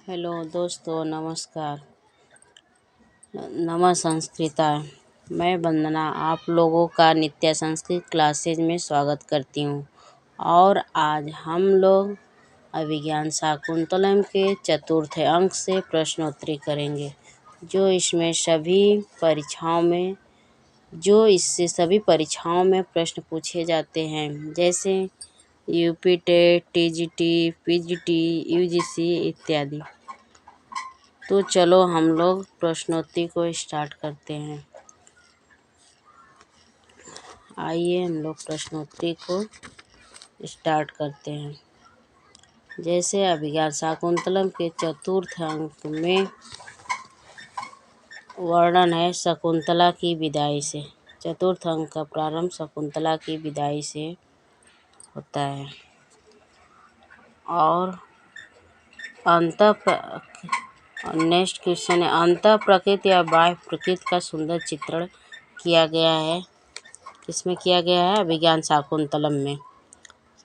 Hello दोस्तों, नमस्कार। नमः संस्कृता। मैं वंदना आप लोगों का नित्य संस्कृत क्लासेज में स्वागत करती हूँ। और आज हम लोग अभिज्ञान शाकुंतलम के चतुर्थ अंक से प्रश्नोत्तरी करेंगे, जो इससे सभी परीक्षाओं में प्रश्न पूछे जाते हैं, जैसे UP TET, TGT, PGT, UGC इत्यादि। तो चलो हम लोग प्रश्नोत्तरी को स्टार्ट करते हैं। आइए हम लोग प्रश्नोत्तरी को स्टार्ट करते हैं। जैसे अभिज्ञान शाकुंतलम के चतुर्थ अंक में वर्णन है शकुंतला की विदाई से। चतुर्थ अंक का प्रारंभ शकुंतला की विदाई से होता है। और नेक्स्ट क्वेश्चन है, अंतः प्रकृति या बाह्य प्रकृति का सुंदर चित्रण किया गया है। किसमें किया गया है? अभिज्ञान शाकुंतलम में।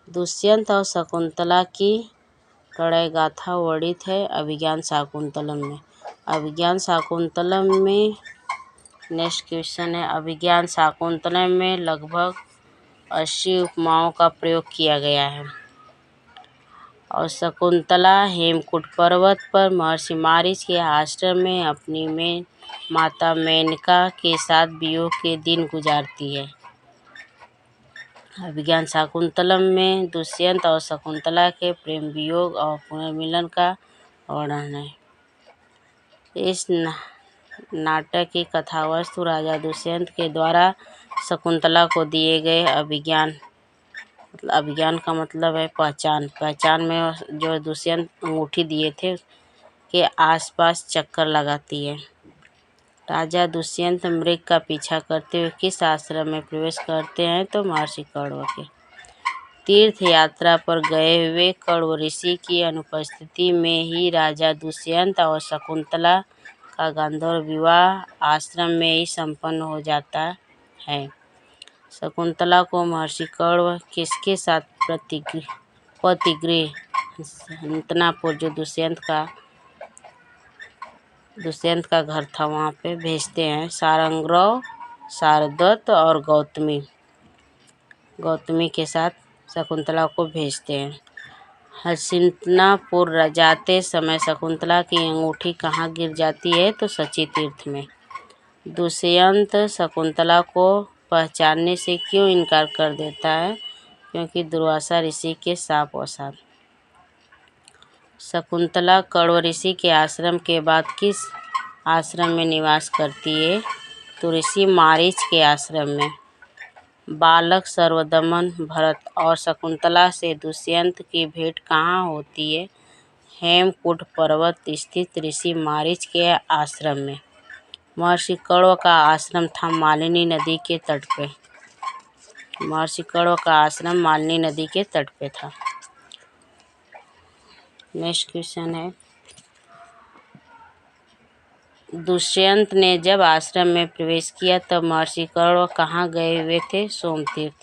दुष्यंत और शकुंतला की प्रणय गाथा वर्णित है अभिज्ञान शाकुंतलम में। अभिज्ञान शाकुंतलम में नेक्स्ट क्वेश्चन है, अभिज्ञान शाकुंतलम में लगभग 80 उपमाओं का प्रयोग किया गया है। और शकुंतला हेमकूट पर्वत पर महर्षि मारीच के आश्रम में अपनी माता मेनका के साथ वियोग के दिन गुजारती है। अभिज्ञान शाकुंतलम में दुष्यंत और शकुंतला के प्रेम वियोग और पुनर्मिलन का वर्णन है। इस नाटक की कथावस्तु राजा दुष्यंत के द्वारा शकुंतला को दिए गए अभिज्ञान का मतलब है पहचान में जो दुष्यंत अंगूठी दिए थे के आसपास चक्कर लगाती है। राजा दुष्यंत मृग का पीछा करते हुए किस आश्रम में प्रवेश करते हैं? तो महर्षि कण्व के। तीर्थ यात्रा पर गए हुए कण्व ऋषि की अनुपस्थिति में ही राजा दुष्यंत और शकुंतला का गांधर्व विवाह आश्रम में ही संपन्न हो जाता है। शकुंतला को महर्षि कण्व किसके साथ पतिगृह हस्तिनापुर, जो दुष्यंत का घर था, वहाँ पे भेजते हैं। सारंगरव, शारदत्त और गौतमी के साथ शकुंतला को भेजते हैं। हस्तिनापुर जाते समय शकुंतला की अंगूठी कहाँ गिर जाती है? तो शची तीर्थ में। दुष्यंत शकुंतला को पहचानने से क्यों इनकार कर देता है? क्योंकि दुर्वासा ऋषि के शाप वशात। शकुंतला कण्व ऋषि के आश्रम के बाद किस आश्रम में निवास करती है? तो ऋषि मारीच के आश्रम में। बालक सर्वदमन भरत और शकुंतला से दुष्यंत की भेंट कहाँ होती है? हेमकूट पर्वत स्थित ऋषि मारीच के आश्रम में। महर्षि कण्व का आश्रम था मालिनी नदी के तट पे। महर्षि कण्व का आश्रम मालिनी नदी के तट पे था। नेक्स्ट क्वेश्चन है, दुष्यंत ने जब आश्रम में प्रवेश किया तब महर्षि कण्व कहाँ गए हुए थे? सोमतीर्थ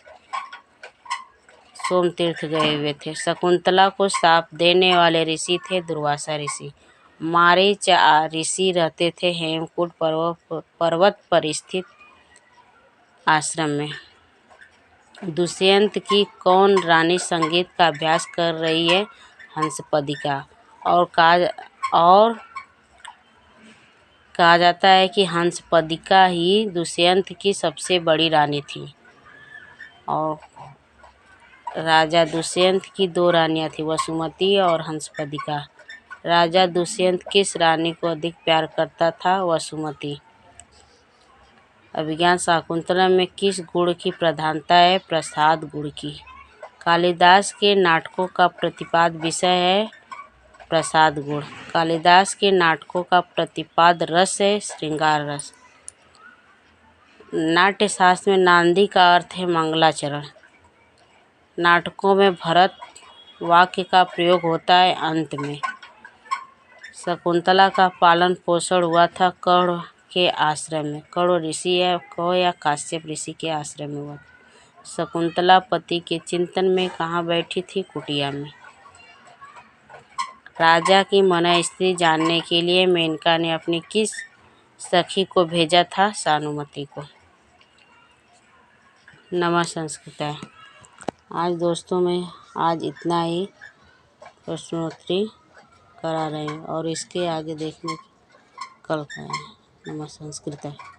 गए हुए थे। शकुंतला को शाप देने वाले ऋषि थे दुर्वासा ऋषि। मारीच ऋषि रहते थे हेमकूट पर्वत पर स्थित आश्रम में। दुष्यंत की कौन रानी संगीत का अभ्यास कर रही है? हंसपदिका। और कहा जाता है कि हंसपदिका ही दुष्यंत की सबसे बड़ी रानी थी। और राजा दुष्यंत की 2 रानियां थी, वसुमती और हंसपदिका। राजा दुष्यंत किस रानी को अधिक प्यार करता था? वसुमती। अभिज्ञान शाकुंतलम में किस गुण की प्रधानता है? प्रसाद गुण की। कालिदास के नाटकों का प्रतिपाद्य विषय है प्रसाद गुण। कालिदास के नाटकों का प्रतिपाद्य रस है श्रृंगार रस। नाट्यशास्त्र में नांदी का अर्थ है मंगलाचरण। नाटकों में भरत वाक्य का प्रयोग होता है अंत में। शकुंतला का पालन पोषण हुआ था कण्व के आश्रम में। कण्व ऋषि या काश्यप ऋषि के आश्रम में हुआ। शकुंतला पति के चिंतन में कहाँ बैठी थी? कुटिया में। राजा की मना स्त्री जानने के लिए मेनका ने अपनी किस सखी को भेजा था? सानुमति को। नमः संस्कृतय। आज दोस्तों मैं आज इतना ही प्रश्नोत्तरी करा रहे हैं और इसके आगे देखने कल का है। नमः संस्कृतय।